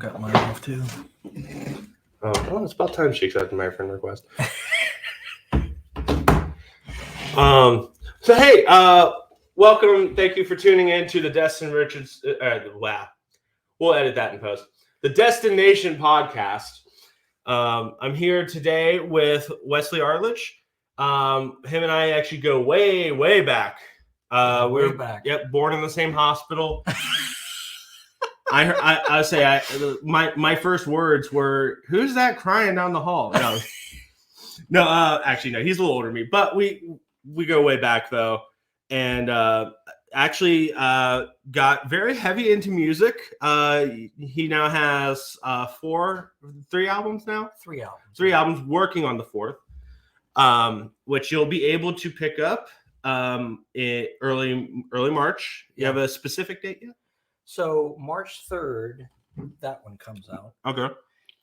got mine off too. Oh, well, it's about time she accepted my friend request. So hey, welcome. Thank you for tuning in to the Destin Richards. Wow, we'll edit that in post. The Destination podcast. I'm here today with Wesley Arledge. Him and I actually go way, way back. Way back. Yep, born in the same hospital. I say my first words were, "Who's that crying down the hall?" No, actually no. He's a little older than me, but we go way back though, and actually got very heavy into music. He now has three albums now. Three albums, working on the fourth, which you'll be able to pick up in early March. You have a specific date yet? So March 3rd, that one comes out. Okay.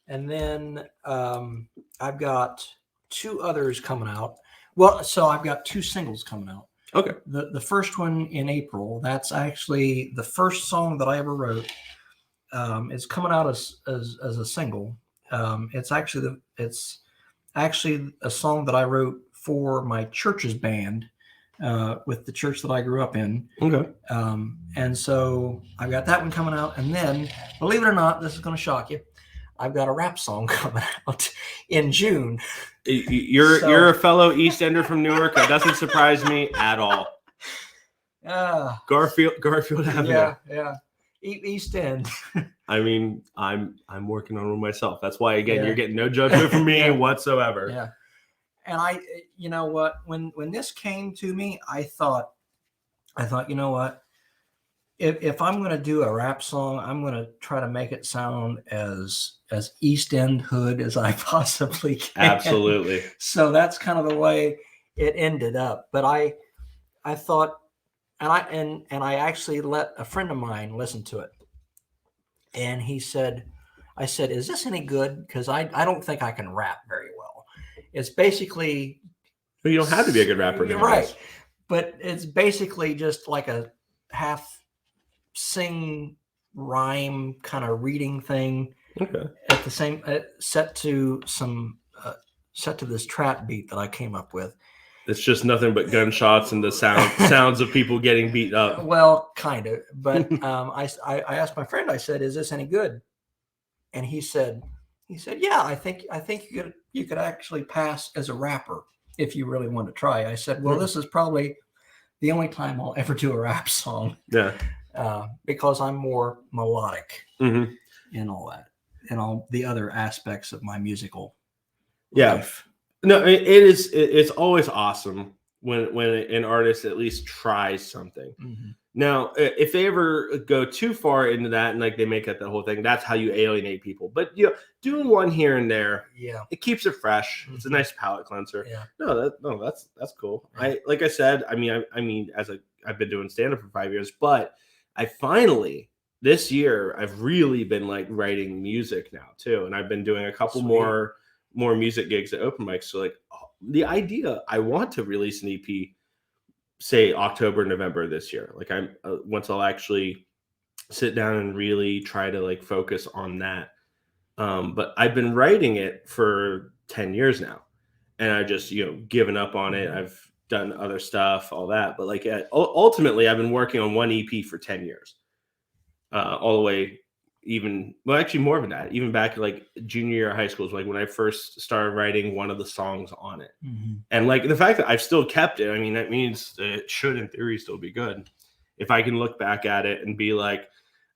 And then I've got two others coming out. Well, so I've got two singles coming out. Okay. The first one in April, that's actually the first song that I ever wrote. It's coming out as a single. It's actually a song that I wrote for my church's band. With the church that I grew up in. Okay. And so I've got that one coming out. And then, believe it or not, this is going to shock you, I've got a rap song coming out in June. You're a fellow East Ender from Newark. That doesn't surprise me at all. Garfield Avenue. Yeah. East End. I mean, I'm working on one myself. That's why, again, you're getting no judgment from me whatsoever. Yeah. And you know what, when this came to me, I thought, you know what, if I'm going to do a rap song, I'm going to try to make it sound as East End hood as I possibly can. Absolutely. So that's kind of the way it ended up. But I thought, and I actually let a friend of mine listen to it. And I said, is this any good? Because I don't think I can rap very well. It's basically... Well, you don't have to be a good rapper. Right. But it's basically just like a half sing rhyme kind of reading thing. Okay. At the same set to this trap beat that I came up with. It's just nothing but gunshots and the sounds of people getting beat up. Well, kind of. But I asked my friend, I said, is this any good? And he said, yeah, I think you could actually pass as a rapper if you really want to try. I said, well, this is probably the only time I'll ever do a rap song. Yeah. Because I'm more melodic and all that, and all the other aspects of my musical life. No, it's always awesome when an artist at least tries something. Mm-hmm. Now, if they ever go too far into that and like they make it the whole thing, that's how you alienate people. But doing one here and there, it keeps it fresh. Mm-hmm. It's a nice palate cleanser. Yeah. That's cool. Yeah. Like I said, I mean, I've been doing stand-up for 5 years, but I finally this year I've really been like writing music now too, and I've been doing a couple more music gigs at open mics. So like the idea, I want to release an EP. Say October, November this year. Like once I'll actually sit down and really try to like focus on that. But I've been writing it for 10 years now, and I just given up on it. I've done other stuff, all that. But like ultimately, I've been working on one EP for 10 years, all the way. Actually more than that, even back like junior year of high school is like when I first started writing one of the songs on it. Mm-hmm. And like the fact that I've still kept it, I mean, that means that it should in theory still be good. If I can look back at it and be like,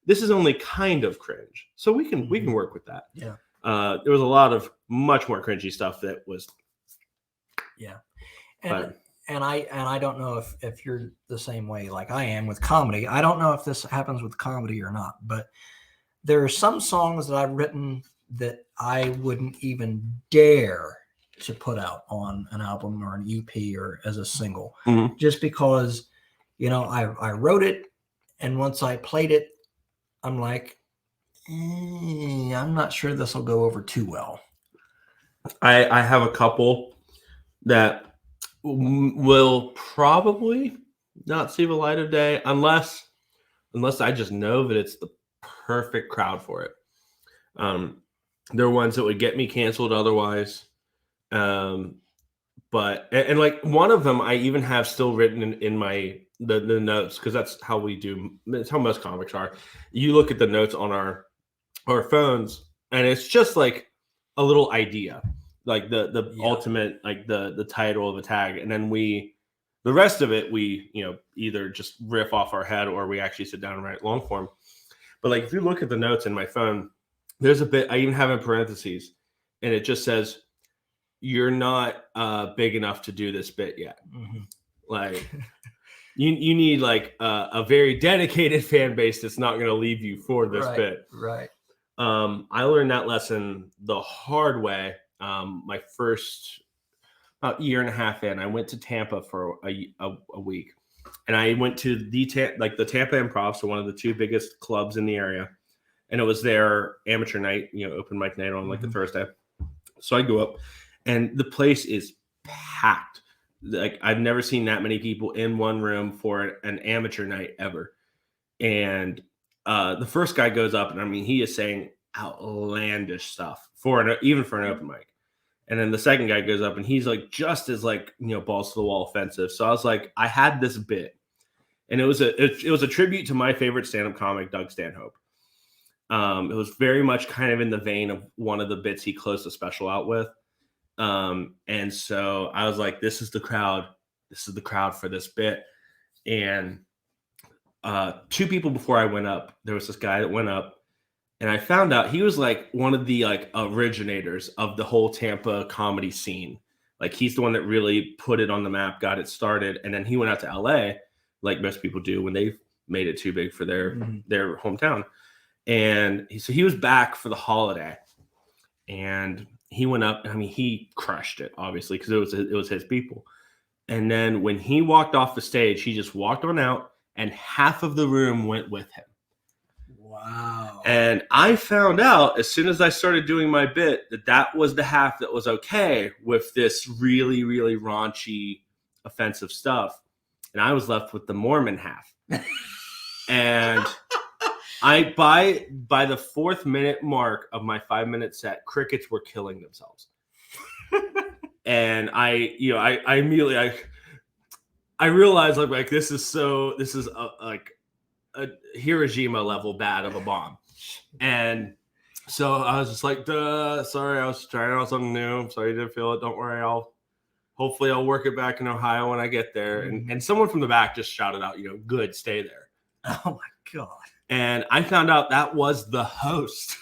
this is only kind of cringe. So we can work with that. Yeah. There was a lot of much more cringy stuff that was. Yeah. And I don't know if you're the same way like I am with comedy. I don't know if this happens with comedy or not, but there are some songs that I've written that I wouldn't even dare to put out on an album or an EP or as a single, just because, I wrote it, and once I played it, I'm like, I'm not sure this will go over too well. I have a couple that will probably not see the light of day unless I just know that it's the perfect crowd for it. There are ones that would get me canceled otherwise. But like one of them I even have still written in my the notes, because that's how we do. It's how most comics are. You look at the notes on our phones, and it's just like a little idea, like the ultimate, like the title of a tag, and then the rest of it we either just riff off our head or we actually sit down and write long form. But like if you look at the notes in my phone, there's a bit I even have in parentheses, and it just says, "You're not big enough to do this bit yet." Mm-hmm. Like you need like a very dedicated fan base that's not going to leave you for this bit. Right. I learned that lesson the hard way. My first about year and a half in, I went to Tampa for a week, and I went to the Tampa Improv, so one of the two biggest clubs in the area, and it was their amateur night, open mic night on like the Thursday. So I go up, and the place is packed. Like I've never seen that many people in one room for an amateur night ever. And the first guy goes up, and I mean, he is saying outlandish stuff even for an open mic. And then the second guy goes up, and he's like just as like balls to the wall offensive. So I was like, I had this bit, and it was a tribute to my favorite stand-up comic, Doug Stanhope. It was very much kind of in the vein of one of the bits he closed the special out with. And so I was like, this is the crowd for this bit. And 2 people before I went up, there was this guy that went up, and I found out he was like one of the like originators of the whole Tampa comedy scene. Like he's the one that really put it on the map, got it started. And then he went out to LA, like most people do when they've made it too big for their hometown. And so he was back for the holiday, and he went up. I mean, he crushed it, obviously, because it was his people. And then when he walked off the stage, he just walked on out, and half of the room went with him. Wow. And I found out as soon as I started doing my bit that was the half that was okay with this really, really raunchy, offensive stuff. And I was left with the Mormon half. And by the 4th minute mark of my 5-minute set, crickets were killing themselves. And I immediately I realized like this is like a Hiroshima level bad of a bomb. And so I was just like, sorry, I was trying out something new. Sorry you didn't feel it. Don't worry, hopefully I'll work it back in Ohio when I get there. And someone from the back just shouted out, good, stay there. Oh my God. And I found out that was the host.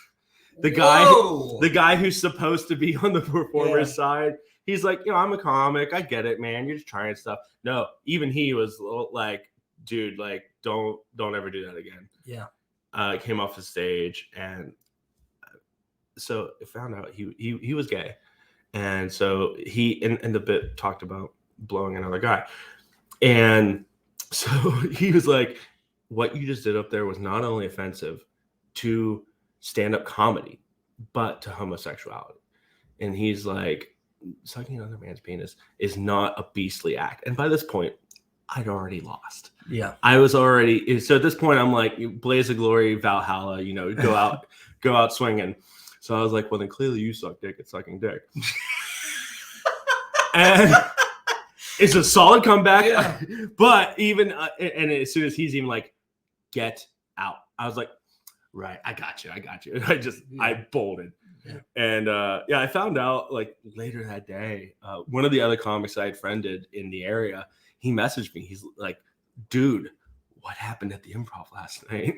The guy who's supposed to be on the performer's side. He's like, I'm a comic. I get it, man. You're just trying stuff. No, even he was like, dude, like, don't ever do that again. Yeah. Came off the stage, and so I found out he was gay. And so he and the bit talked about blowing another guy. And so he was like, what you just did up there was not only offensive to stand-up comedy, but to homosexuality. And he's like, sucking another man's penis is not a beastly act. And by this point, I'd already lost. Yeah. I was already, so at this point, I'm like, blaze of glory, Valhalla, go out swinging. So I was like, well, then clearly you suck dick at sucking dick. And it's a solid comeback. Yeah. But even, and as soon as he's even like, get out, I was like, right, I got you. I bolted. Yeah. And I found out like later that day, one of the other comics I had friended in the area, he messaged me. He's like, dude, what happened at the Improv last night?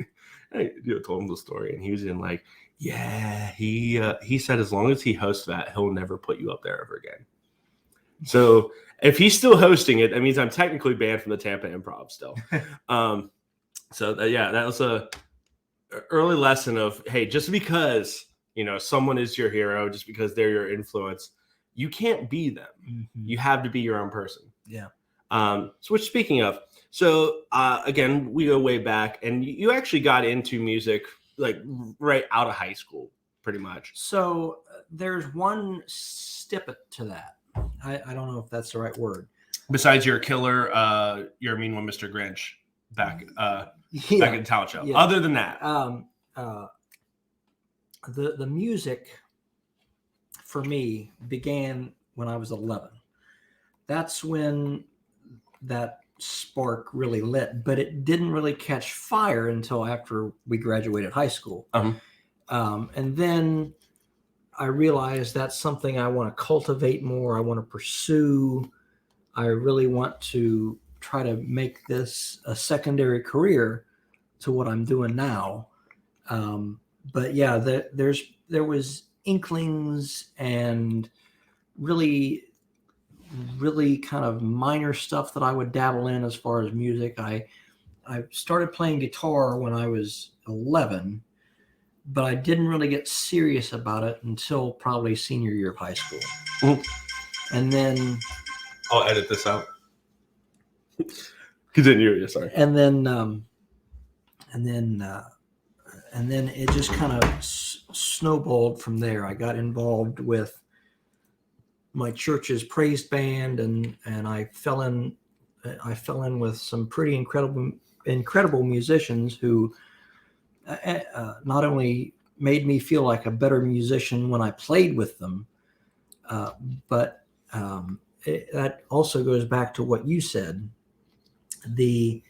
I told him the story, and he was in like, yeah, he said as long as he hosts that, he'll never put you up there ever again. So if he's still hosting it, that means I'm technically banned from the Tampa Improv still. That was a early lesson of, hey, just because someone is your hero, just because they're your influence, you can't be them. Mm-hmm. You have to be your own person. Yeah. Which speaking of, so again, we go way back, and you actually got into music like right out of high school, pretty much. So there's one snippet to that. I don't know if that's the right word. Besides your killer, you're a mean one, Mr. Grinch, back in the talent show. Yeah. Other than that, the music for me began when I was 11. That's when that spark really lit, but it didn't really catch fire until after we graduated high school. And then I realized that's something I want to cultivate more. I want to pursue. I really want to try to make this a secondary career to what I'm doing now. But yeah, there was inklings and really kind of minor stuff that I would dabble in as far as music. I started playing guitar when I was 11, but I didn't really get serious about it until probably senior year of high school. And then I'll edit this out. Continue. Sorry. And then it just kind of snowballed from there. I got involved with my church's praise band, and I fell in with some pretty incredible musicians who not only made me feel like a better musician when I played with them, but that also goes back to what you said. The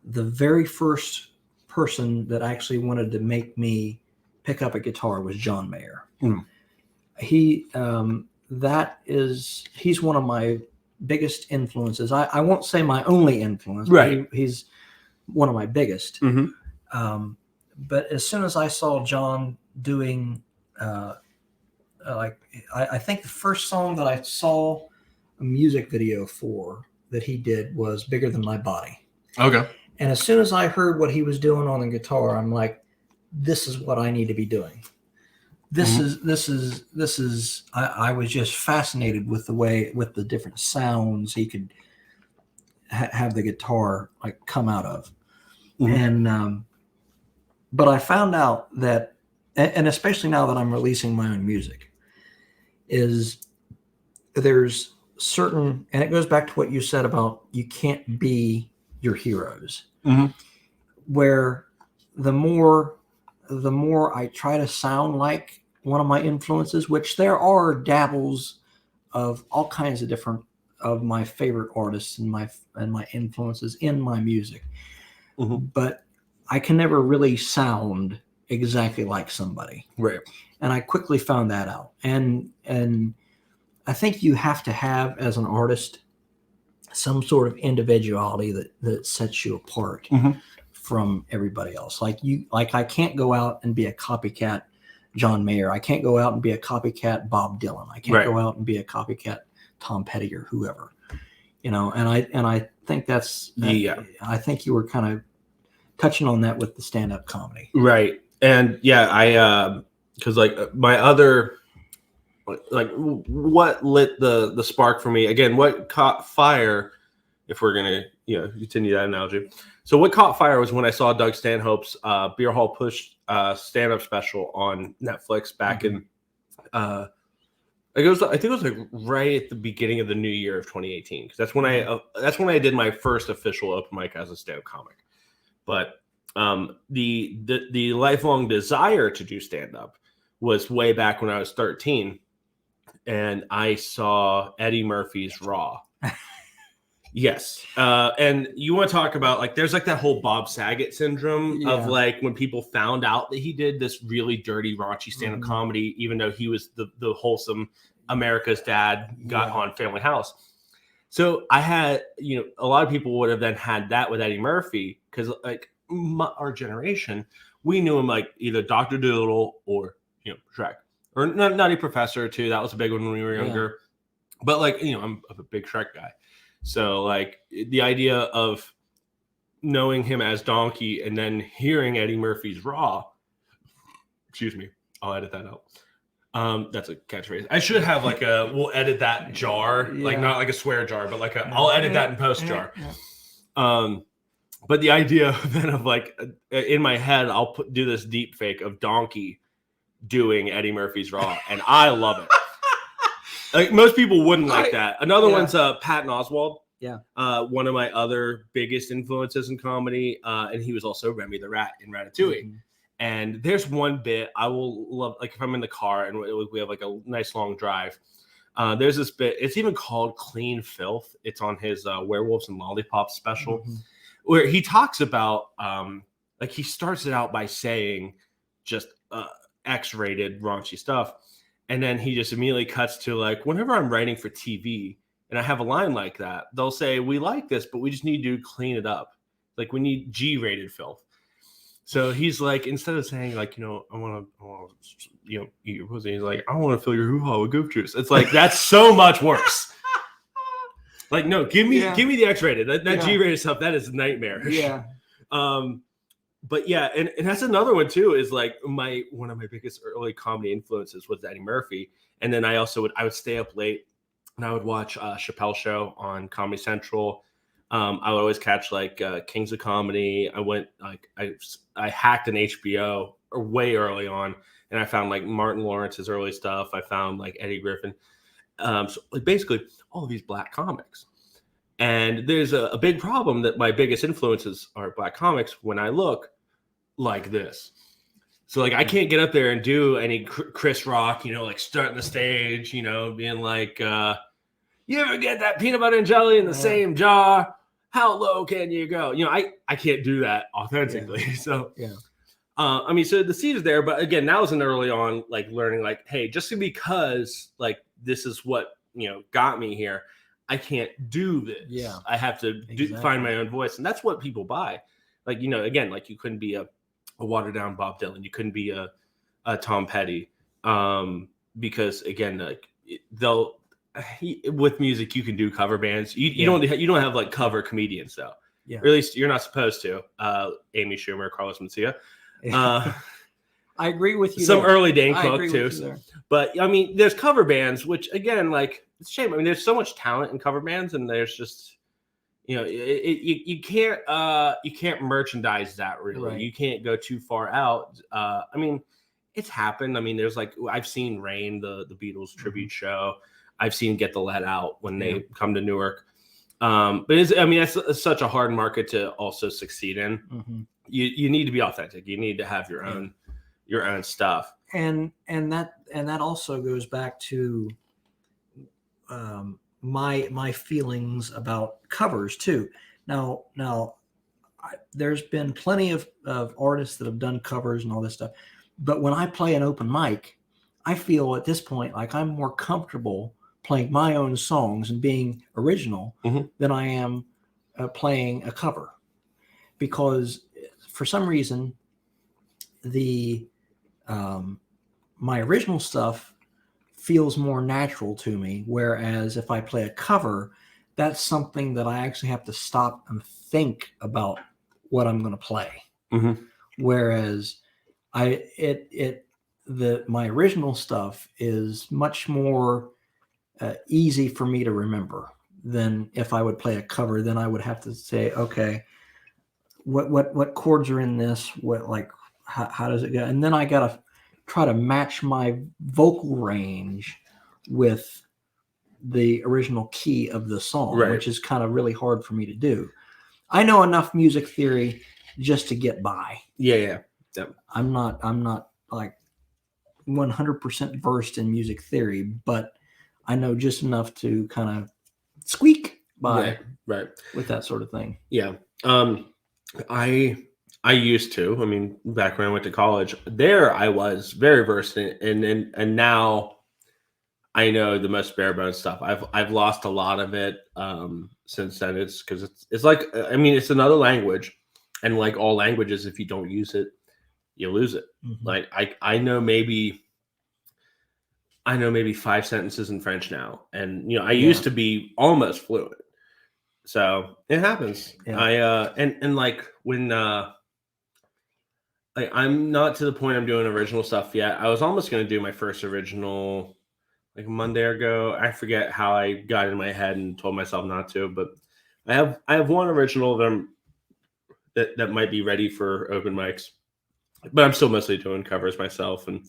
very first person that actually wanted to make me pick up a guitar was John Mayer. He's one of my biggest influences. I won't say my only influence, right? He's one of my biggest. But as soon as I saw John doing, I think the first song that I saw a music video for that he did was "Bigger Than My Body." Okay. And as soon as I heard what he was doing on the guitar, I'm like, this is what I need to be doing. This is. I was just fascinated with the different sounds he could have the guitar like come out of. And but I found out that, and especially now that I'm releasing my own music, is there's certain, and it goes back to what you said about you can't be your heroes. Where the more I try to sound like one of my influences, which there are dabbles of all kinds of different of my favorite artists and my influences in my music, but I can never really sound exactly like somebody. Right. And I quickly found that out. And I think you have to have, as an artist, some sort of individuality that sets you apart from everybody else. Like I can't go out and be a copycat John Mayer. I can't go out and be a copycat Bob Dylan. I can't go out and be a copycat Tom Petty or whoever. And I think that's I think you were kind of touching on that with the stand-up comedy. Right. And yeah, I because like my other, like what lit the spark for me, again, what caught fire, if we're gonna continue that analogy. So what caught fire was when I saw Doug Stanhope's Beer Hall Push stand-up special on Netflix back in I think it was like right at the beginning of the new year of 2018, because that's when I did my first official open mic as a stand-up comic. But the lifelong desire to do stand-up was way back when I was 13, and I saw Eddie Murphy's Raw. Yes. And you want to talk about, like, there's like that whole Bob Saget syndrome of like when people found out that he did this really dirty, raunchy stand-up comedy, even though he was the wholesome America's Dad got on Family House. So I had, a lot of people would have then had that with Eddie Murphy, because like our generation, we knew him like either Dr. Dolittle or, Shrek, or Nutty Professor too. That was a big one when we were younger. But like, I'm a big Shrek guy. So like the idea of knowing him as Donkey and then hearing Eddie Murphy's Raw, excuse me, I'll edit that out. That's a catchphrase. I should have like we'll edit that jar, like not like a swear jar, but like I'll edit that in post jar. But the idea then of like in my head, I'll do this deep fake of Donkey doing Eddie Murphy's Raw, and I love it. Like most people wouldn't like that. Another one's Patton Oswalt. Yeah. One of my other biggest influences in comedy. And he was also Remy the Rat in Ratatouille. And there's one bit I will love, like if I'm in the car and we have like a nice long drive. There's this bit. It's even called "Clean Filth." It's on his Werewolves and Lollipops special, where he talks about like he starts it out by saying just X-rated raunchy stuff, and then he just immediately cuts to like, whenever I'm writing for TV and I have a line like that, they'll say, "We like this, but we just need to clean it up. Like we need G-rated filth." So he's like, instead of saying like, I want to, eat your pussy, he's like, "I want to fill your hoo-ha with goof juice." It's like, that's so much worse. Like, no, give me the X-rated. That G-rated stuff, that is nightmarish. Yeah. But yeah, and that's another one too, is like one of my biggest early comedy influences was Eddie Murphy. And then I would stay up late and I would watch Chappelle Show on Comedy Central. I would always catch like Kings of Comedy. I hacked an HBO way early on, and I found like Martin Lawrence's early stuff. I found like Eddie Griffin. So like basically all of these black comics. And there's a big problem that my biggest influences are black comics when I look like this. So like I can't get up there and do any Chris Rock, like starting the stage, being like, "You ever get that peanut butter and jelly in the same jar? How low can you go?" I can't do that authentically. Yeah. So, so the seed is there, but again, that wasn't early on, like learning, like, hey, just because like this is what got me here, I can't do this. Yeah, I have to find my own voice, and that's what people buy. Like again, like you couldn't be a watered down Bob Dylan, you couldn't be a Tom Petty, because again, like with music, you can do cover bands. You don't have like cover comedians though. Yeah. Or at least you're not supposed to. Amy Schumer, Carlos Mencia. I agree with you. Some early Dane Cook too. But I mean, there's cover bands, which again, like it's a shame. I mean, there's so much talent in cover bands, and there's just you can't merchandise that really. Right. You can't go too far out. I mean, it's happened. I mean, there's like I've seen Rain, the Beatles tribute show. I've seen Get the Let Out when they come to Newark. But that's such a hard market to also succeed in. Mm-hmm. You need to be authentic. You need to have your own stuff. And that also goes back to my feelings about covers too. Now there's been plenty of artists that have done covers and all this stuff. But when I play an open mic, I feel at this point like I'm more comfortable playing my own songs and being original than I am playing a cover, because for some reason my original stuff feels more natural to me, whereas if I play a cover, that's something that I actually have to stop and think about what I'm going to play. Whereas my original stuff is much more easy for me to remember than if I would play a cover. Then I would have to say, okay, what chords are in this? How does it go? And then I got to try to match my vocal range with the original key of the song, which is kind of really hard for me to do. I know enough music theory just to get by. Yeah. I'm not like 100% versed in music theory, but I know just enough to kind of squeak by with that sort of thing. Yeah. I used to, I mean, back when I went to college, there I was very versed in, and now I know the most bare bones stuff. I've lost a lot of it since then. It's because it's like, I mean, it's another language, and like all languages, if you don't use it, you lose it. Like I know maybe 5 sentences in French now, and I used to be almost fluent. So it happens. Yeah. And like when I'm not to the point I'm doing original stuff yet. I was almost going to do my first original like a Monday ago. I forget how I got in my head and told myself not to, but I have one original of them that might be ready for open mics, but I'm still mostly doing covers myself. And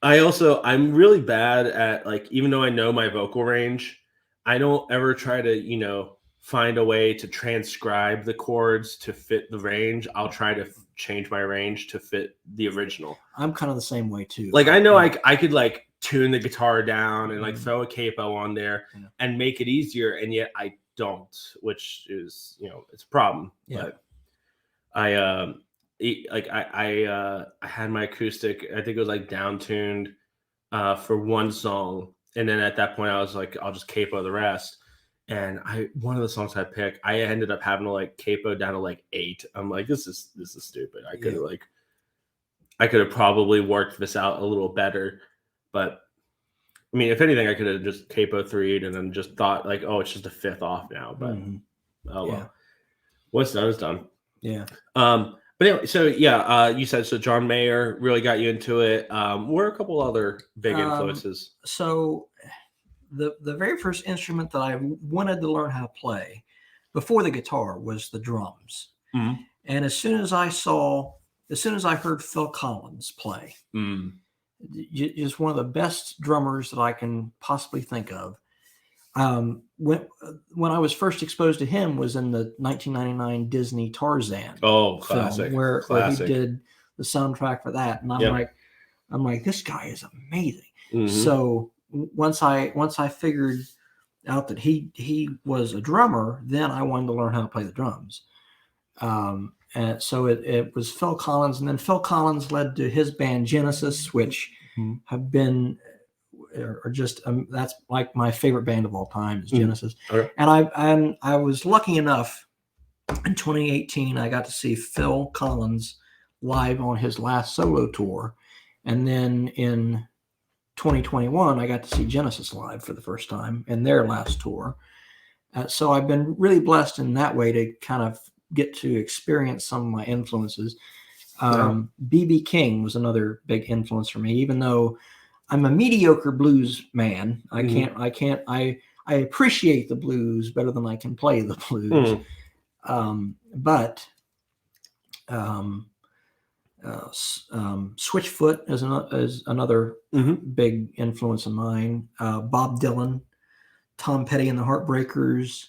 I'm really bad at, like, even though I know my vocal range, I don't ever try to, find a way to transcribe the chords to fit the range, I'll try to change my range to fit the original. I'm kind of the same way too. Like I know I could like tune the guitar down and like Mhm. throw a capo on there Yeah. and make it easier, and yet I don't, which is, you know, it's a problem. Yeah. But I I had my acoustic, I think it was like down tuned for one song, and then at that point I was like, I'll just capo the rest. And one of the songs I picked, I ended up having to like capo down to like 8. I'm like, this is stupid. I could have probably worked this out a little better, but I mean, if anything, I could have just capo 3'd and then just thought like, oh, it's just a 5th off now. But oh well, Yeah. what's done is done. Yeah. But anyway, so yeah, you said so. John Mayer really got you into it. What are a couple other big influences? So the very first instrument that I wanted to learn how to play before the guitar was the drums. Mhm. And as soon as I heard Phil Collins play, just one of the best drummers that I can possibly think of. When I was first exposed to him was in the 1999 Disney Tarzan Classic, film, where he classic. did the soundtrack for that, and I'm like, this guy is amazing. Mhm. So once I figured out that he was a drummer, then I wanted to learn how to play the drums. And so it was Phil Collins, and then Phil Collins led to his band Genesis, which have been are just that's like my favorite band of all time is Genesis. Okay. And I was lucky enough in 2018 I got to see Phil Collins live on his last solo tour, and then in 2021 I got to see Genesis live for the first time in their last tour. So I've been really blessed in that way to kind of get to experience some of my influences. B.B. King was another big influence for me, even though I'm a mediocre blues man. I appreciate the blues better than I can play the blues. But Switchfoot is another big influence of mine. Bob Dylan, Tom Petty and the Heartbreakers.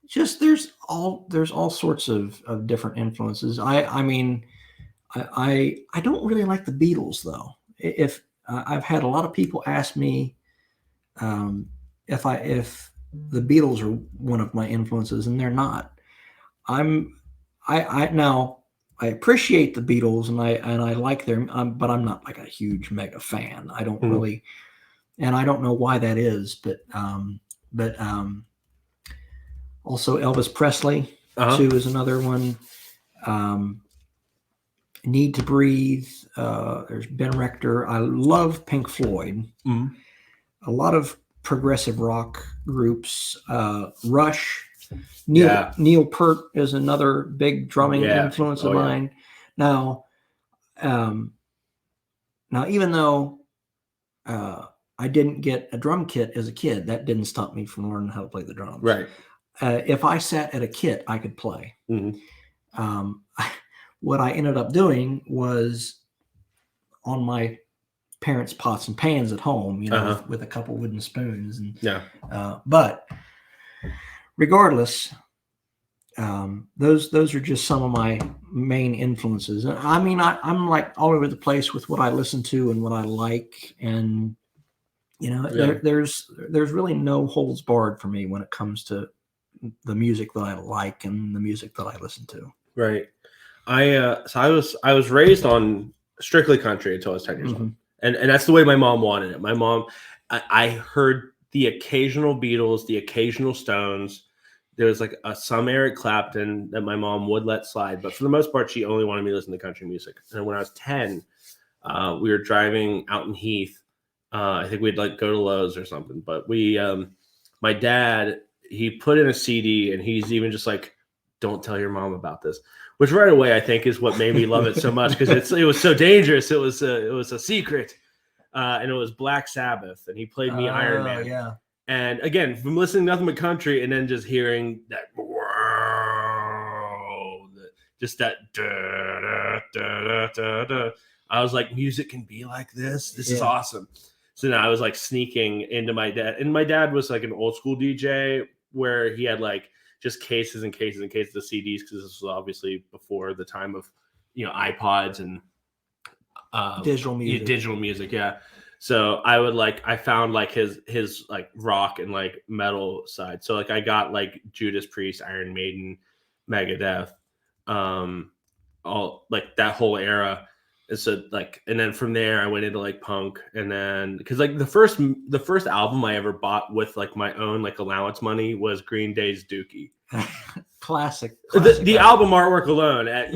Just there's all sorts of different influences. I mean, I don't really like the Beatles though. If I've had a lot of people ask me if the Beatles are one of my influences, and they're not. Now I appreciate the Beatles and I like their, but I'm not like a huge mega fan. I don't really, and I don't know why that is, but also Elvis Presley too is another one. Need to Breathe. There's Ben Rector. I love Pink Floyd. A lot of progressive rock groups. Rush. Neil Peart is another big drumming influence of mine. Now, even though I didn't get a drum kit as a kid, that didn't stop me from learning how to play the drums. Right. If I sat at a kit, I could play. What I ended up doing was on my parents' pots and pans at home, with a couple wooden spoons. But regardless, those are just some of my main influences. I mean, I'm like all over the place with what I listen to and what I like, and there's really no holds barred for me when it comes to the music that I like and the music that I listen to. Right. I was raised on strictly country until I was 10 years old, and that's the way my mom wanted it. My mom, I heard the occasional Beatles, the occasional Stones. There was like some Eric Clapton that my mom would let slide, but for the most part, she only wanted me to listen to country music. And when I was 10, we were driving out in Heath. I think we'd like go to Lowe's or something, but my dad, he put in a CD, and he's even just like, "Don't tell your mom about this," which right away I think is what made me love it so much, because it was so dangerous. It was a secret, and it was Black Sabbath, and he played me Iron Man. Yeah. And again, from listening to nothing but country and then just hearing that, just that, I was like, music can be like this. This is awesome. So now I was like sneaking into my dad, and my dad was like an old school DJ, where he had like just cases and cases and cases of CDs, because this was obviously before the time of iPods and digital music. Yeah. So I found like his like rock and like metal side. So like I got like Judas Priest, Iron Maiden, Megadeth, all like that whole era. And so like, and then from there I went into like punk, and then because like the first album I ever bought with like my own like allowance money was Green Day's Dookie. Classic. The album artwork alone at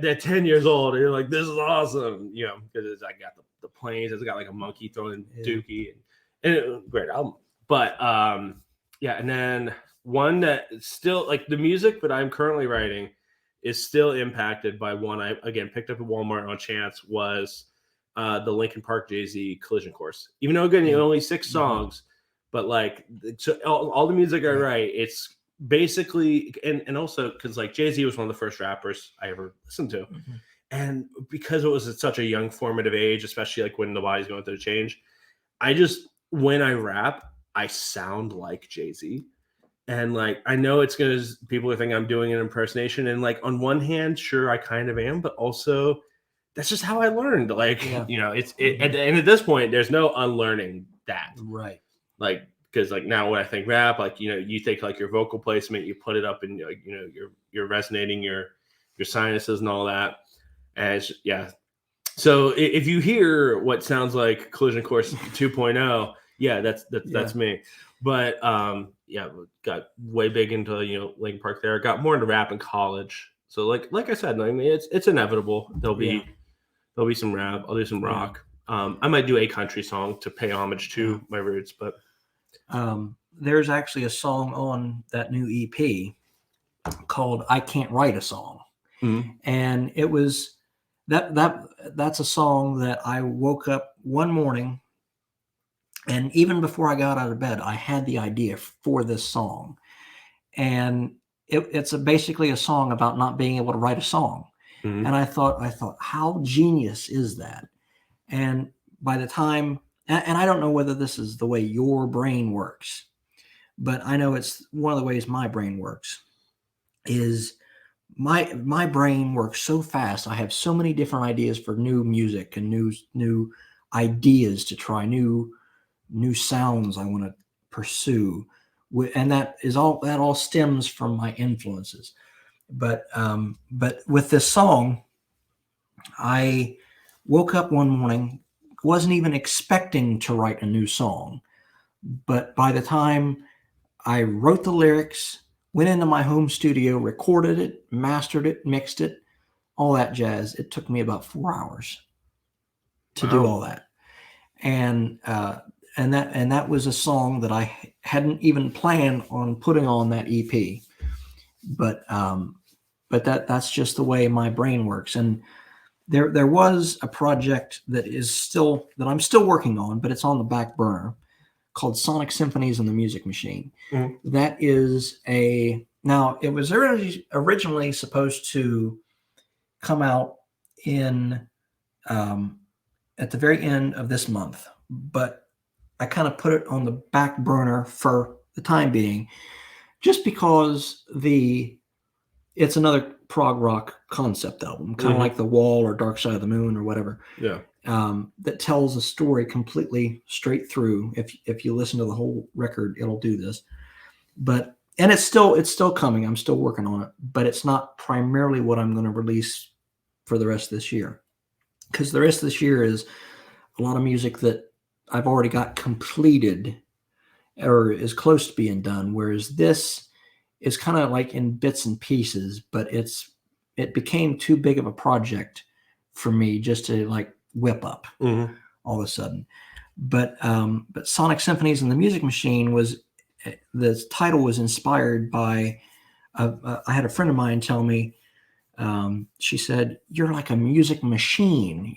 at 10 years old, you're like, this is awesome, because I got the planes, it's got like a monkey throwing Dookie, and great album. But and then one that still like the music that I'm currently writing is still impacted by one I again picked up at Walmart on chance, was the Linkin Park Jay-Z Collision Course. Even though again only 6 songs, but like so all the music I write, it's basically and also because like Jay-Z was one of the first rappers I ever listened to, and because it was at such a young formative age, especially like when the body's going through change, when I rap I sound like Jay-Z. And like I know it's gonna people think I'm doing an impersonation, and like on one hand sure I kind of am, but also that's just how I learned. Like it's at this point there's no unlearning that, right? Like because like now when I think rap, like you think like your vocal placement, you put it up and like you're resonating your sinuses and all that, and it's, so if you hear what sounds like Collision Course 2.0, that's me. But got way big into Linkin Park there. Got more into rap in college, so like I said, I mean it's inevitable. There'll be some rap. I'll do some rock. I might do a country song to pay homage to my roots, but there's actually a song on that new EP called "I Can't Write a Song," and it was that's a song that I woke up one morning. And even before I got out of bed, I had the idea for this song. And it's basically a song about not being able to write a song. And I thought, how genius is that? And by the time, and I don't know whether this is the way your brain works, but I know it's one of the ways my brain works, is my brain works so fast. I have so many different ideas for new music and new ideas to try, new sounds I want to pursue, and that all stems from my influences. But with this song, I woke up one morning, wasn't even expecting to write a new song, but by the time I wrote the lyrics, went into my home studio, recorded it, mastered it, mixed it, all that jazz, it took me about 4 hours to do all that. And that was a song that I hadn't even planned on putting on that EP, but that's just the way my brain works. And there was a project that I'm still working on, but it's on the back burner, called Sonic Symphonies and the Music Machine. That is now it was originally supposed to come out in at the very end of this month, but I kind of put it on the back burner for the time being, just because it's another prog rock concept album, kind of like The Wall or Dark Side of the Moon or whatever. That tells a story completely straight through. If you listen to the whole record, it'll do this. And it's still coming. I'm still working on it, but it's not primarily what I'm going to release for the rest of this year, because the rest of this year is a lot of music that I've already got completed or is close to being done, whereas this is kind of like in bits and pieces, but it became too big of a project for me just to like whip up all of a sudden. But Sonic Symphonies and the Music Machine the title was inspired by I had a friend of mine tell me, she said, "You're like a music machine."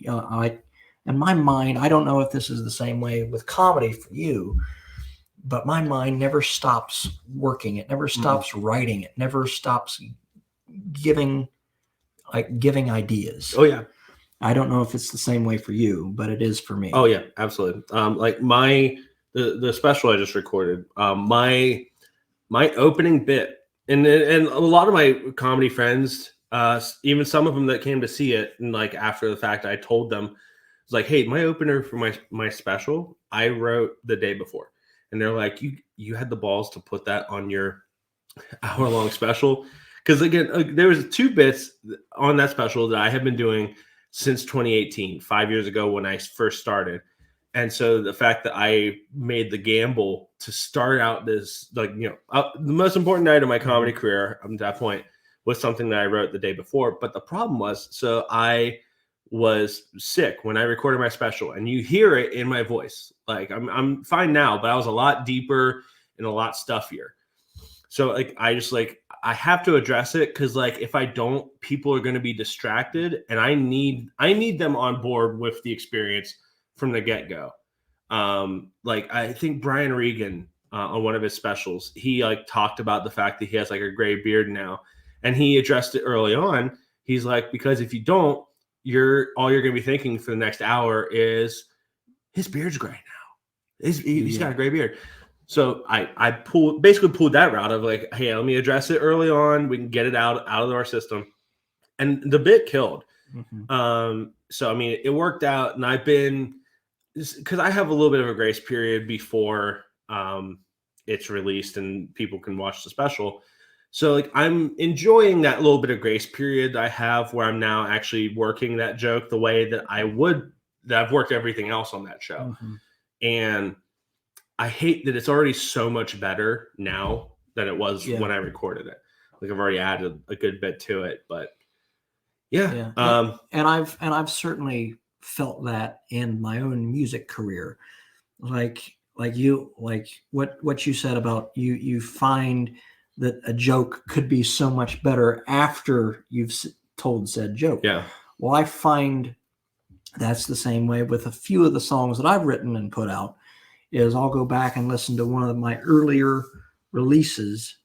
In my mind, I don't know if this is the same way with comedy for you, but my mind never stops working. It never stops writing. It never stops giving ideas. Oh yeah. I don't know if it's the same way for you, but it is for me. Oh yeah, absolutely. Like the special I just recorded, my opening bit, and a lot of my comedy friends, even some of them that came to see it, and like after the fact, I told them, it's like, hey, my opener for my special, I wrote the day before, and they're like, you had the balls to put that on your hour-long special, because again, there was 2 bits on that special that I have been doing since 2018, 5 years ago when I first started. And so the fact that I made the gamble to start out this, like, the most important night of my comedy career up to that point was something that I wrote the day before. But the problem was, so I was sick when I recorded my special, and you hear it in my voice. Like I'm fine now, but I was a lot deeper and a lot stuffier. So like I have to address it, because like if I don't, people are going to be distracted, and I need them on board with the experience from the get-go. Like I think Brian Regan, on one of his specials, he like talked about the fact that he has like a gray beard now, and he addressed it early on. He's like, because if you don't, all you're going to be thinking for the next hour is his beard's gray now. He's got a gray beard. So I basically pulled that route of like, hey, let me address it early on. We can get it out of our system, and the bit killed. So I mean, it worked out, and I've been, because I have a little bit of a grace period before it's released and people can watch the special. So like I'm enjoying that little bit of grace period I have, where I'm now actually working that joke the way that I've worked everything else on that show. And I hate that it's already so much better now than it was when I recorded it. Like I've already added a good bit to it, but yeah. And I've certainly felt that in my own music career. Like what you said about you find that a joke could be so much better after you've told said joke. Yeah. Well, I find that's the same way with a few of the songs that I've written and put out. Is I'll go back and listen to one of my earlier releases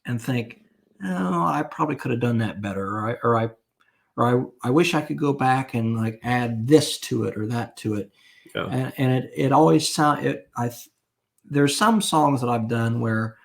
and think, oh, I probably could have done that better, or I wish I could go back and like add this to it or that to it. Yeah. And it always there's some songs that I've done where,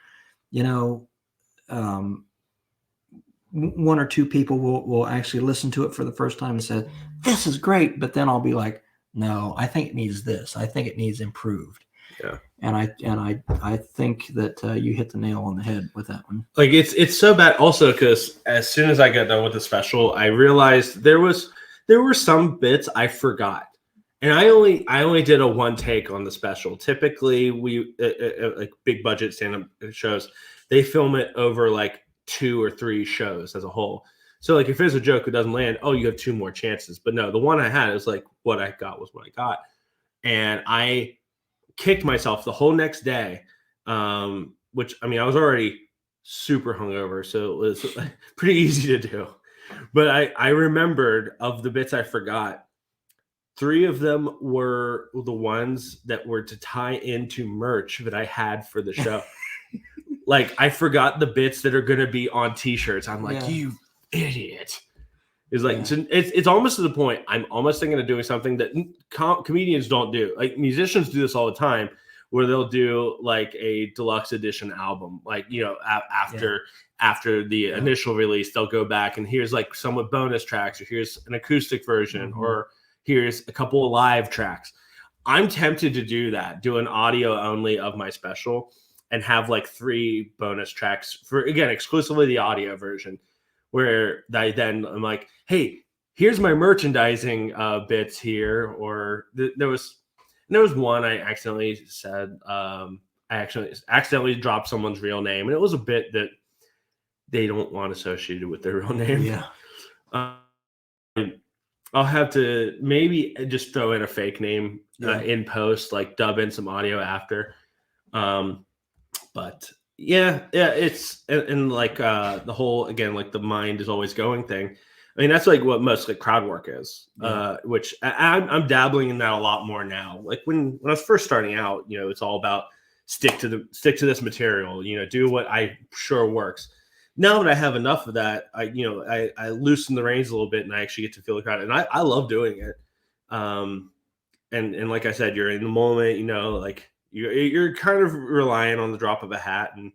one or two people will actually listen to it for the first time and say, this is great. But then I'll be like, no, I think it needs this. I think it needs improved. Yeah. And I think that you hit the nail on the head with that one. Like it's so bad also, because as soon as I got done with the special, I realized there were some bits I forgot. And I only did a one take on the special. Typically we like big budget stand-up shows, they film it over like 2 or 3 shows as a whole. So like if there's a joke that doesn't land, you have 2 more chances. But no, the one I had is like what I got was what I got. And I kicked myself the whole next day, which I mean I was already super hungover, so it was pretty easy to do. But I remembered, of the bits I forgot, 3 of them were the ones that were to tie into merch that I had for the show. Like I forgot the bits that are going to be on t-shirts. I'm like, you idiot. It's like it's almost to the point I'm almost thinking of doing something that comedians don't do. Like musicians do this all the time, where they'll do like a deluxe edition album, like after the initial release, they'll go back and here's like some with bonus tracks, or here's an acoustic version, or here's a couple of live tracks. I'm tempted to do that, do an audio only of my special, and have like 3 bonus tracks for, again, exclusively the audio version. Where I'm like, hey, here's my merchandising bits here. Or there was one I accidentally said, I accidentally dropped someone's real name, and it was a bit that they don't want associated with their real name. Yeah. I'll have to maybe just throw in a fake name in post, like dub in some audio after. But yeah, it's and like the whole, again, like the mind is always going thing. I mean, that's like what most like crowd work is, which I'm dabbling in that a lot more now. Like when I was first starting out, it's all about stick to this material, do what I sure works. Now that I have enough of that, I loosen the reins a little bit, and I actually get to feel the crowd, and I love doing it. And like I said, you're in the moment, like you're kind of relying on the drop of a hat, and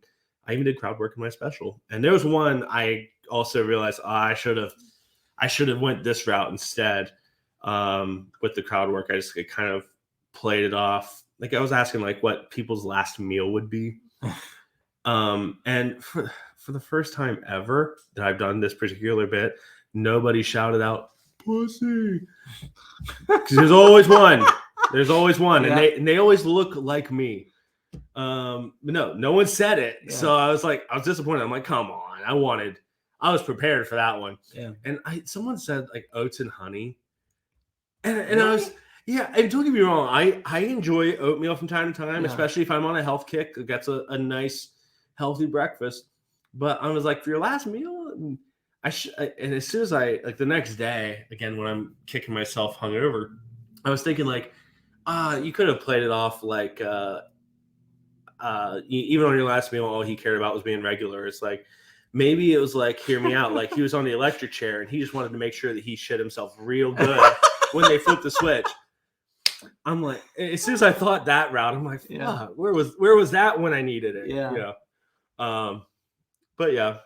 I even did crowd work in my special. And there was one I also realized I should have went this route instead. With the crowd work, I just kind of played it off. Like I was asking like what people's last meal would be. And for the first time ever that I've done this particular bit, nobody shouted out pussy. Because there's always one. There's always one. Yeah. And they always look like me. But no one said it. Yeah. So I was disappointed. I'm like, come on. I was prepared for that one. Yeah. And someone said like oats and honey. And Really? I was, yeah, and don't get me wrong, I enjoy oatmeal from time to time, especially if I'm on a health kick. That's a nice, healthy breakfast. But I was like, for your last meal, and as soon as the next day, again, when I'm kicking myself hungover, I was thinking like, you could have played it off like, even on your last meal, all he cared about was being regular. It's like, maybe it was like, hear me out. Like he was on the electric chair and he just wanted to make sure that he shit himself real good when they flipped the switch. I'm like, as soon as I thought that route, I'm like, where was that when I needed it? Yeah. But yeah,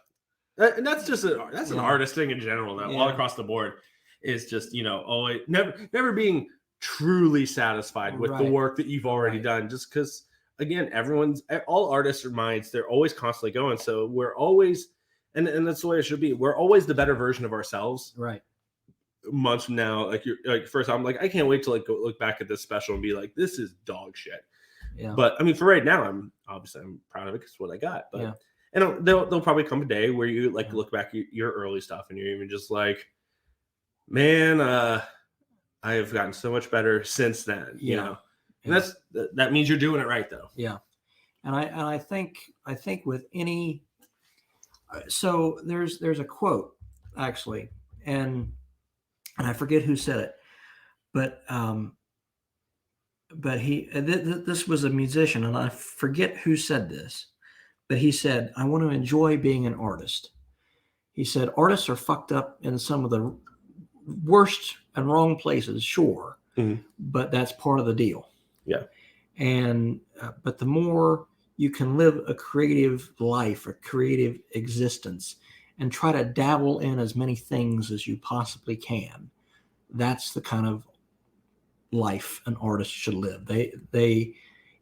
that's just an artist thing in general, though, all across the board is just, always never being truly satisfied with the work that you've already done, just because, again, all artists' minds, they're always constantly going. So we're always, and that's the way it should be. We're always the better version of ourselves. Right. Months from now, first I'm like, I can't wait to go look back at this special and be like, this is dog shit. Yeah. But I mean, for right now, I'm proud of it because it's what I got. But and there'll probably come a day where you look back at your early stuff and you're even just like, man, I have gotten so much better since then. You know, and that means you're doing it right, though. Yeah, and I think with any, so there's a quote actually, and I forget who said it, but this was a musician, and I forget who said this, but he said, I want to enjoy being an artist. He said, artists are fucked up in some of the worst and wrong places, sure, but that's part of the deal. Yeah. And, but the more you can live a creative life, a creative existence, and try to dabble in as many things as you possibly can, that's the kind of life an artist should live. They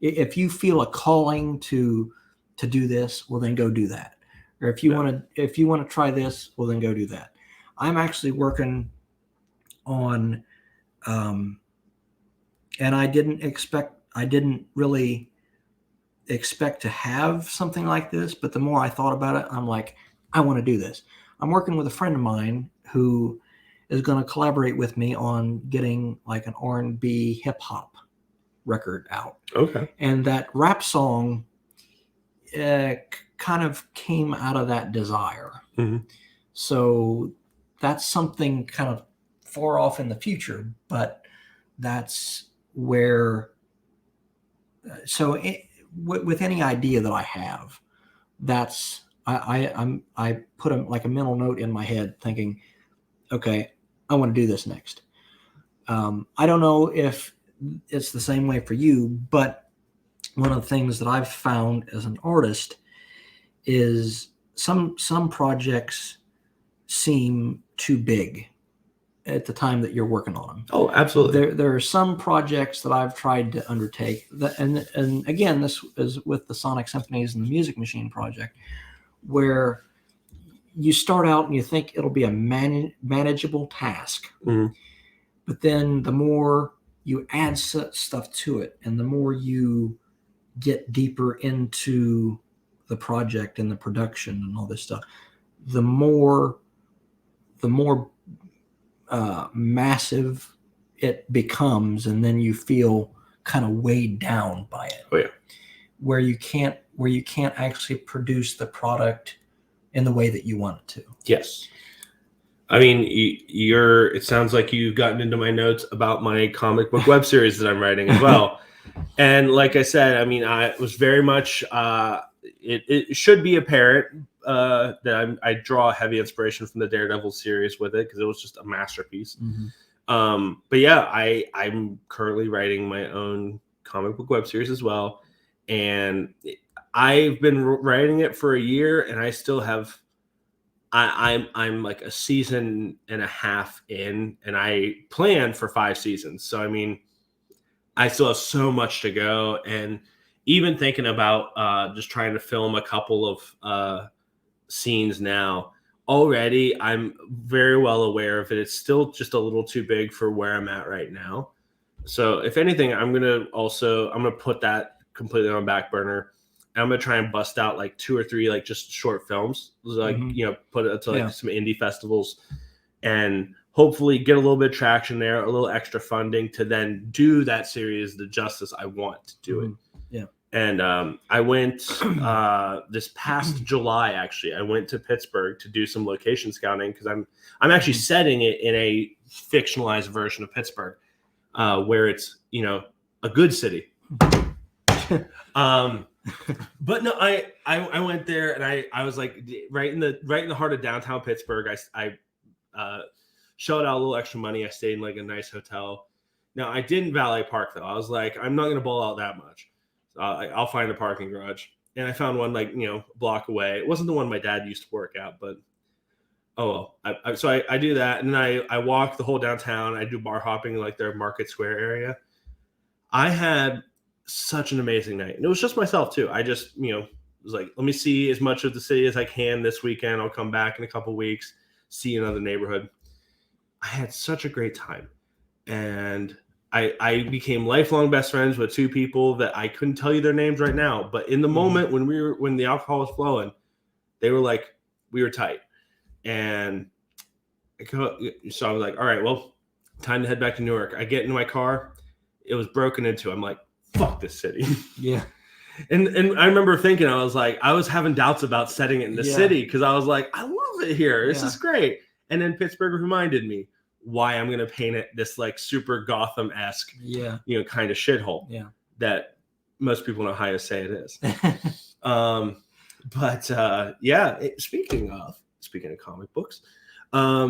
if you feel a calling to do this, well, then go do that. Or if you want to try this, well, then go do that. I'm actually working on, and I didn't really expect to have something like this, but the more I thought about it, I'm like, I want to do this. I'm working with a friend of mine who is going to collaborate with me on getting like an R&B hip hop record out. Okay. And that rap song kind of came out of that desire. Mm-hmm. So that's something kind of far off in the future, but that's where, with any idea that I have, that's, I put a mental note in my head thinking, okay, I want to do this next. I don't know if it's the same way for you, but one of the things that I've found as an artist is some projects seem too big at the time that you're working on them. Oh, absolutely. There are some projects that I've tried to undertake, and again, this is with the Sonic Symphonies and the Music Machine project, where you start out and you think it'll be a manageable task. Mm-hmm. But then the more you add stuff to it and the more you get deeper into the project and the production and all this stuff, the more massive it becomes, and then you feel kind of weighed down by it. Oh yeah. Where you can't actually produce the product in the way that you want it to. Yes. I mean, it sounds like you've gotten into my notes about my comic book web series that I'm writing as well. And like I said, I mean, I was very much, it should be apparent that I draw a heavy inspiration from the Daredevil series with it, because it was just a masterpiece. Mm-hmm. But yeah, I'm currently writing my own comic book web series as well. and I've been writing it for a year, and I still have. I'm like a season and a half in, and I planned for 5 seasons. So I mean, I still have so much to go, and even thinking about just trying to film a couple of scenes now. Already, I'm very well aware of it. It's still just a little too big for where I'm at right now. So if anything, I'm gonna put that completely on back burner. I'm gonna try and bust out like 2 or 3 like just short films, like put it to like some indie festivals, and hopefully get a little bit of traction there, a little extra funding to then do that series the justice I want to do it. Yeah. And I went this past July. Actually, I went to Pittsburgh to do some location scouting because I'm actually setting it in a fictionalized version of Pittsburgh, where it's a good city. But no, I went there, and I was like right in the heart of downtown Pittsburgh. I shelled out a little extra money. I stayed in like a nice hotel. Now I didn't valet park though. I was like, I'm not gonna ball out that much. I'll find a parking garage, and I found one like a block away. It wasn't the one my dad used to work at, but oh well. So I do that, and then I walk the whole downtown. I do bar hopping in like their Market Square area. I had such an amazing night, and it was just myself too. I just was like, let me see as much of the city as I can this weekend. I'll come back in a couple weeks, see another neighborhood. I had such a great time, and I became lifelong best friends with 2 people that I couldn't tell you their names right now. But in the moment when the alcohol was flowing, they were like, we were tight. And so I was like, all right, well, time to head back to Newark. I get into my car. It was broken into. I'm like, fuck this city. Yeah. And I remember thinking, I was having doubts about setting it in the city because I was like, I love it here. This is great. And then Pittsburgh reminded me why I'm going to paint it this like super Gotham-esque, kind of shithole that most people in Ohio say it is. Speaking of comic books, are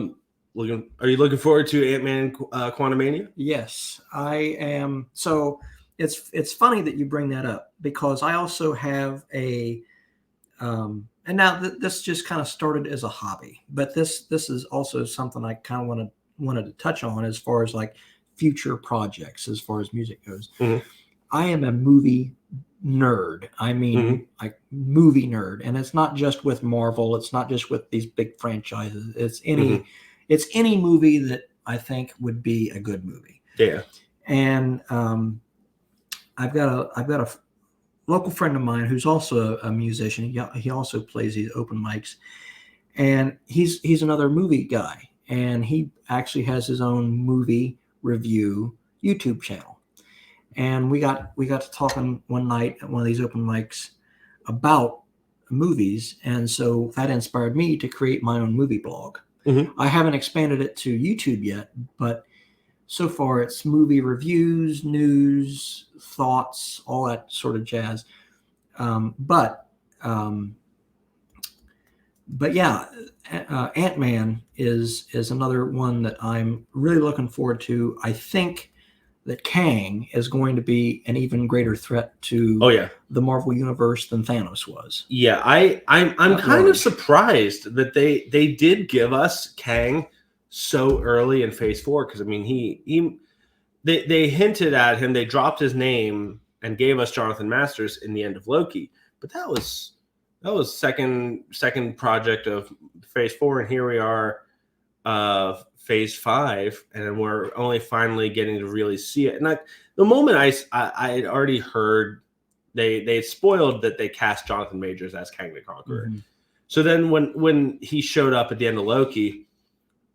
you looking forward to Ant-Man Quantumania? Yes, I am. So it's funny that you bring that up because I also have a and now this just kind of started as a hobby, but this is also something I kind of wanted to touch on as far as like future projects as far as music goes. I am a movie nerd. I mean, like movie nerd, and it's not just with Marvel. It's not just with these big franchises. It's any movie that I think would be a good movie. Yeah. And I've got a local friend of mine who's also a musician. He also plays these open mics, and he's another movie guy, and he actually has his own movie review YouTube channel. And we got to talking one night at one of these open mics about movies, and so that inspired me to create my own movie blog. I haven't expanded it to YouTube yet, but so far it's movie reviews, news, thoughts, all that sort of jazz. But yeah, Ant-Man is another one that I'm really looking forward to. I think that Kang is going to be an even greater threat to the Marvel universe than Thanos was. Yeah, I'm kind of surprised that they did give us Kang so early in Phase 4, because I mean they hinted at him, they dropped his name and gave us Jonathan Masters in the end of Loki, but that was second project of Phase 4, and here we are, Phase 5, and we're only finally getting to really see it. And the moment I had already heard they spoiled that they cast Jonathan Majors as Kang the Conqueror. So then when he showed up at the end of Loki,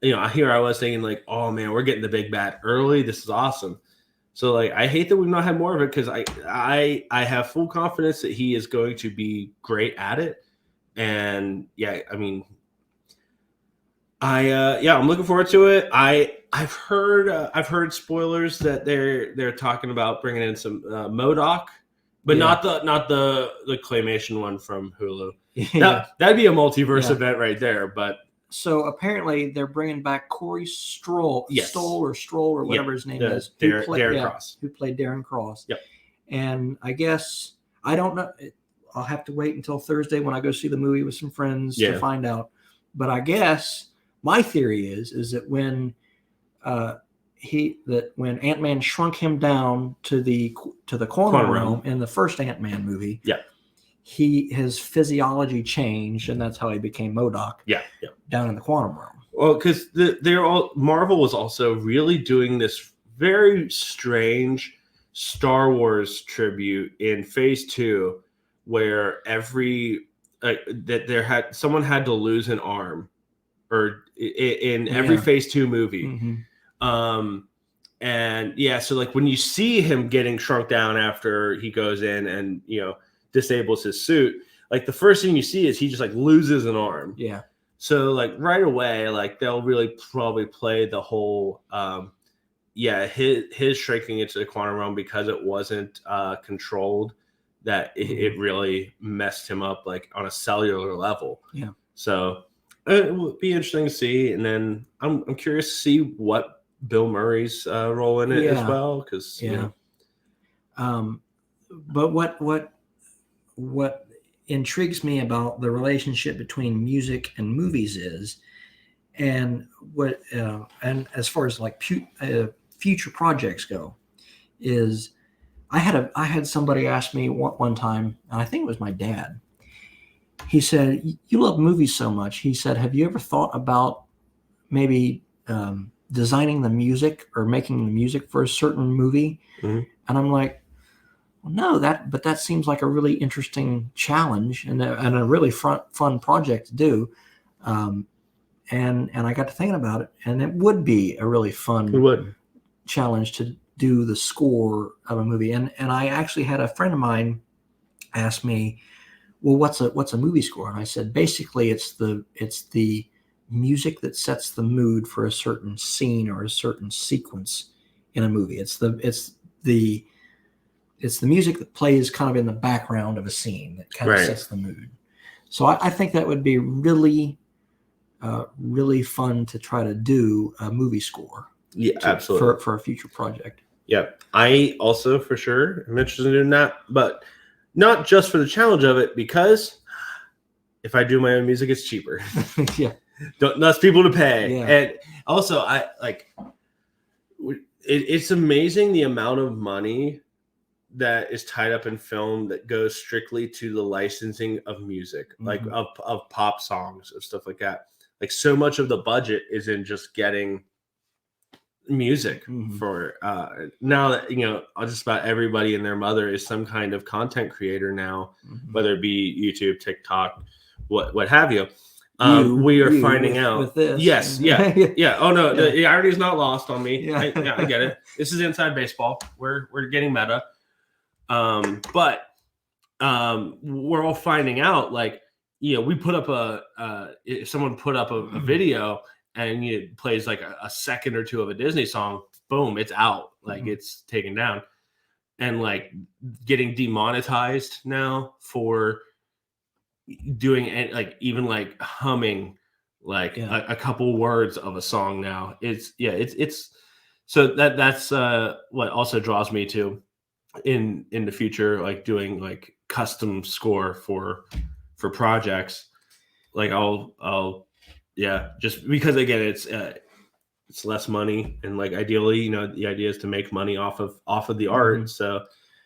here I was thinking like, oh man, we're getting the big bad early. This is awesome. So like, I hate that we've not had more of it, because I have full confidence that he is going to be great at it. And yeah, I mean, I'm looking forward to it. I've heard spoilers that they're talking about bringing in some MODOK, but not the claymation one from Hulu. That'd be a multiverse event right there. But so apparently they're bringing back Corey Stoll or whatever his name is, Darren Cross, who played Darren Cross. Yep. And I guess I don't know. I'll have to wait until Thursday when I go see the movie with some friends to find out. But I guess my theory is that when when Ant-Man shrunk him down to the quantum realm in the first Ant-Man movie, his physiology changed, and that's how he became MODOK. Down in the quantum realm. Well, because Marvel was also really doing this very strange Star Wars tribute in Phase 2, where someone had to lose an arm, or in every Phase 2 movie. And so like when you see him getting shrunk down after he goes in and disables his suit, like the first thing you see is he just like loses an arm. So like right away, like they'll really probably play the whole his shrinking into the quantum realm because it wasn't controlled, that it really messed him up like on a cellular level. So it will be interesting to see, and then I'm curious to see what Bill Murray's role in it as well, because but what intrigues me about the relationship between music and movies is, and as far as like future projects go, is I had somebody ask me one time, and I think it was my dad. He said, "You love movies so much." He said, "Have you ever thought about maybe designing the music or making the music for a certain movie?" And I'm like, well, no, but that seems like a really interesting challenge and a really fun project to do. And I got to thinking about it, and it would be a really fun challenge to do the score of a movie. And I actually had a friend of mine ask me, well, what's a movie score? And I said, basically it's the music that sets the mood for a certain scene or a certain sequence in a movie. It's the music that plays kind of in the background of a scene that kind of sets the mood. So I think that would be really, really fun to try to do a movie score. Yeah, absolutely. For a future project. Yeah, I also for sure am interested in doing that, but not just for the challenge of it, because if I do my own music, it's cheaper. Less people to pay. And also it's amazing the amount of money that is tied up in film that goes strictly to the licensing of music, like of pop songs and stuff like that. Like so much of the budget is in just getting music for now that just about everybody and their mother is some kind of content creator now, whether it be YouTube, TikTok, what have you. We are finding out with this. Oh no, the irony is not lost on me. I get it. This is inside baseball. We're getting meta. But we're all finding out, like, we put up if someone put up a video and it plays like a second or two of a Disney song, boom, it's out. Like it's taken down, and like getting demonetized now for doing like even like humming like a couple words of a song now. It's so that's what also draws me to in the future, like doing like custom score for projects. Like I'll just because again it's less money, and like ideally the idea is to make money off of the art, so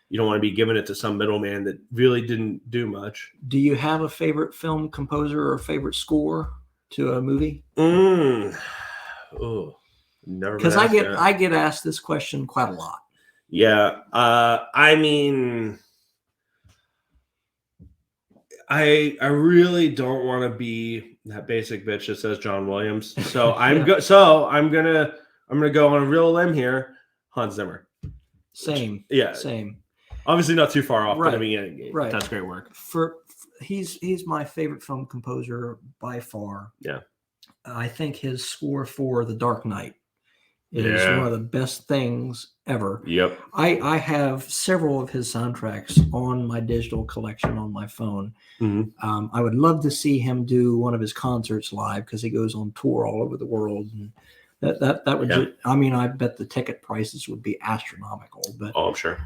you don't want to be giving it to some middleman that really didn't do much. Do you have a favorite film composer or a favorite score to a movie? Never. Because I get asked this question quite a lot. Yeah. I mean, I really don't want to be that basic bitch that says John Williams. So I'm gonna go on a real limb here. Hans Zimmer. Same. Obviously not too far off from the beginning. Right. That's great work. He's my favorite film composer by far. Yeah. I think his score for The Dark Knight is one of the best things ever. Yep. I have several of his soundtracks on my digital collection on my phone. I would love to see him do one of his concerts live, because he goes on tour all over the world, and that would I bet the ticket prices would be astronomical. But I'm sure.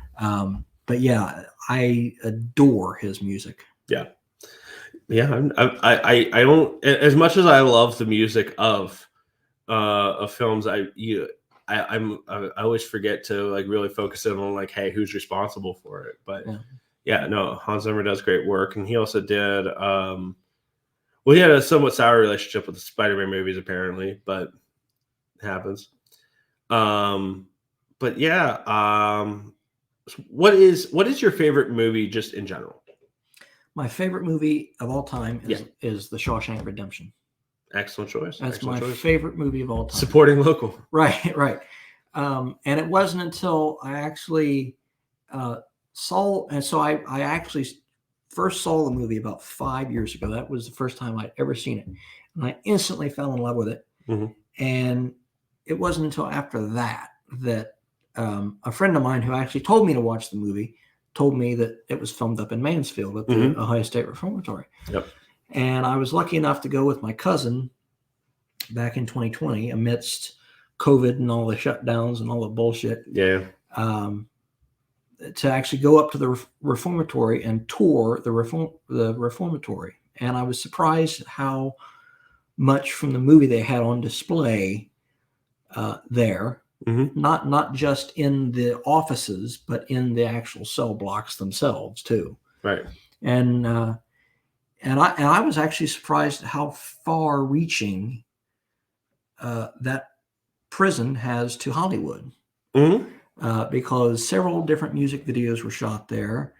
but yeah, I adore his music. Yeah. I don't, as much as I love the music of films, I always forget to like really focus in on like, hey, who's responsible for it? But yeah, no, Hans Zimmer does great work, and he also did. Well, he had a somewhat sour relationship with the Spider-Man movies, apparently, but it happens. But yeah, what is your favorite movie just in general? My favorite movie of all time is The Shawshank Redemption. Excellent choice. That's Excellent my choice. favorite movie of all time. Supporting local. Right. And it wasn't until I actually saw, and so I actually first saw the movie about 5 years ago. That was the first time I'd ever seen it. And I instantly fell in love with it. Mm-hmm. And it wasn't until after that a friend of mine who actually told me to watch the movie told me that it was filmed up in Mansfield at the Ohio State Reformatory. Yep. And I was lucky enough to go with my cousin back in 2020 amidst COVID and all the shutdowns and all the bullshit. Yeah. To actually go up to the reformatory and tour the reformatory. And I was surprised at how much from the movie they had on display there. Mm-hmm. Not just in the offices, but in the actual cell blocks themselves too. Right. And I was actually surprised at how far-reaching that prison has to Hollywood. Mm-hmm. Because several different music videos were shot there.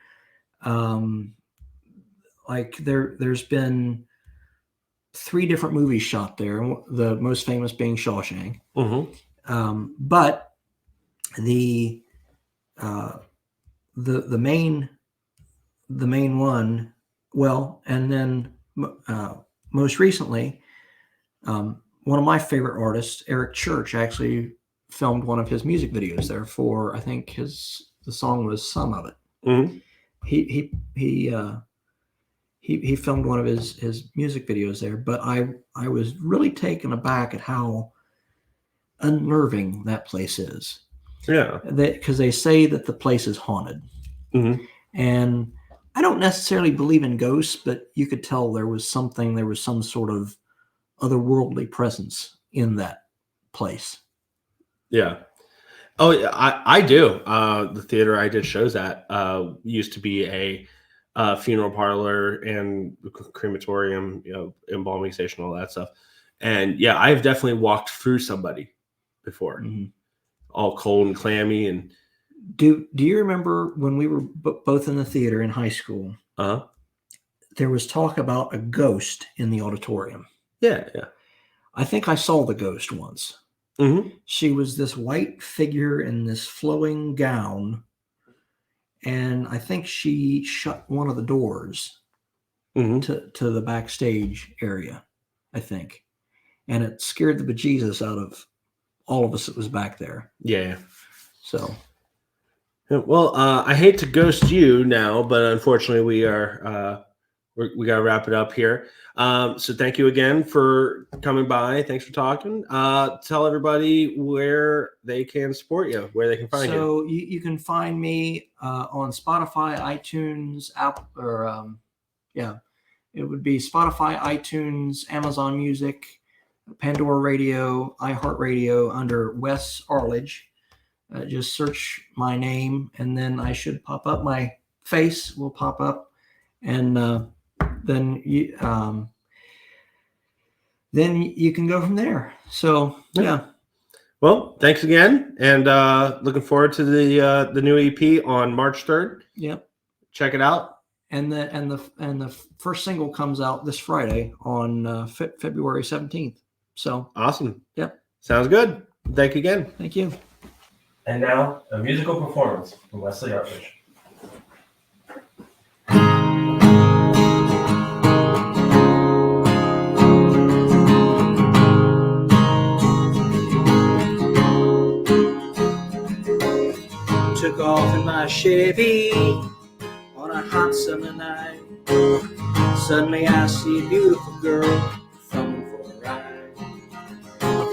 Like there's been 3 different movies shot there. The most famous being Shawshank. Mm-hmm. But the main one, well, and then most recently, one of my favorite artists, Eric Church, actually filmed one of his music videos there for, I think the song was Some of It. Mm-hmm. He filmed one of his music videos there, but I was really taken aback at how unnerving that place is. Yeah. Because they say that the place is haunted. Mm-hmm. And I don't necessarily believe in ghosts, but you could tell there was some sort of otherworldly presence in that place. Yeah. Oh, yeah, I do. The theater I did shows at used to be a funeral parlor and crematorium, embalming station, all that stuff. And yeah, I've definitely walked through somebody before, all cold and clammy. And do you remember when we were both in the theater in high school? There was talk about a ghost in the auditorium. Yeah. I think I saw the ghost once. Mm-hmm. She was this white figure in this flowing gown, and I think she shut one of the doors to the backstage area, I think. And it scared the bejesus out of all of us that was back there. Yeah. So. Well, I hate to ghost you now, but unfortunately we got to wrap it up here. So thank you again for coming by. Thanks for talking. Tell everybody where they can support you, where they can find you. So you can find me on Spotify, iTunes, Apple, or it would be Spotify, iTunes, Amazon Music, Pandora Radio, iHeartRadio under Wes Arledge. Just search my name, and then I should pop up. My face will pop up, and then you can go from there. So yeah. Well, thanks again, and looking forward to the new EP on March 3rd. Yep. Check it out. And the first single comes out this Friday on February 17th. So awesome. Yep. Sounds good. Thank you again. Thank you. And now a musical performance from Wesley Arledge. Took off in my Chevy on a hot summer night. Suddenly I see a beautiful girl coming for a ride.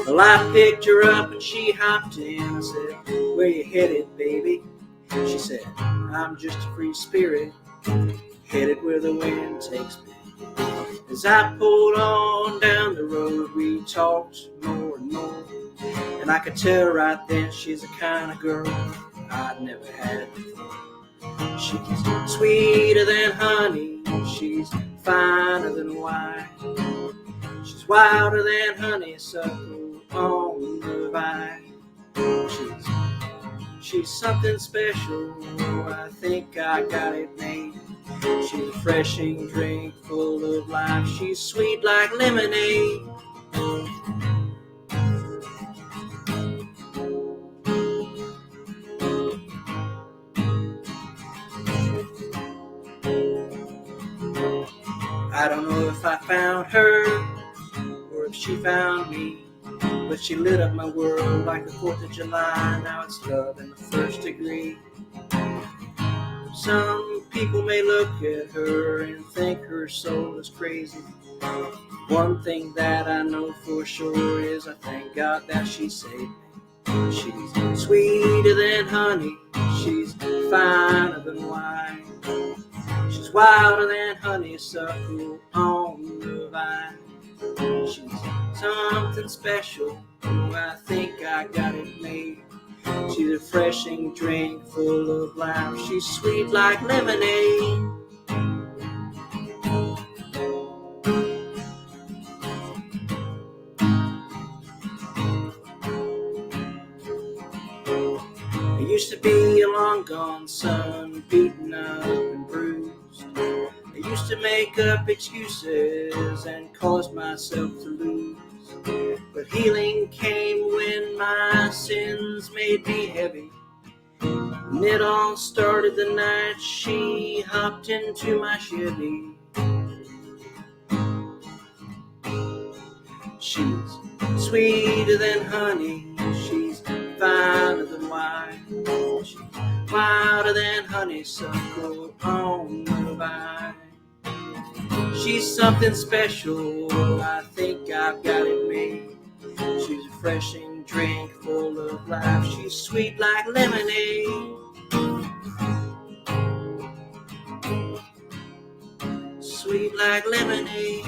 Well, I picked her up and she hopped in. I said, "Where you headed, baby?" She said, I'm just a free spirit, headed where the wind takes me. As I pulled on down the road, we talked more and more. And I could tell right then she's the kind of girl I'd never had before. She's sweeter than honey, she's finer than wine. She's wilder than honeysuckle on the vine. She's something special, I think I got it made. She's a refreshing drink full of life, she's sweet like lemonade. I don't know if I found her or if she found me, but she lit up my world like the 4th of July. Now it's love in the first degree. Some people may look at her and think her soul is crazy. One thing that I know for sure is I thank God that she saved me. She's sweeter than honey, she's finer than wine. She's wilder than honeysuckle on the vine. She's something special, I think I got it made. She's a refreshing drink full of life, she's sweet like lemonade. I used to be a long gone son, beaten up and bruised. I used to make up excuses and cause myself to lose. But healing came when my sins made me heavy. And it all started the night she hopped into my Chevy. She's sweeter than honey, she's finer than wine. She's wilder than honeysuckle on the vine. She's something special, I think I've got it made. She's a refreshing drink full of life, she's sweet like lemonade. Sweet like lemonade.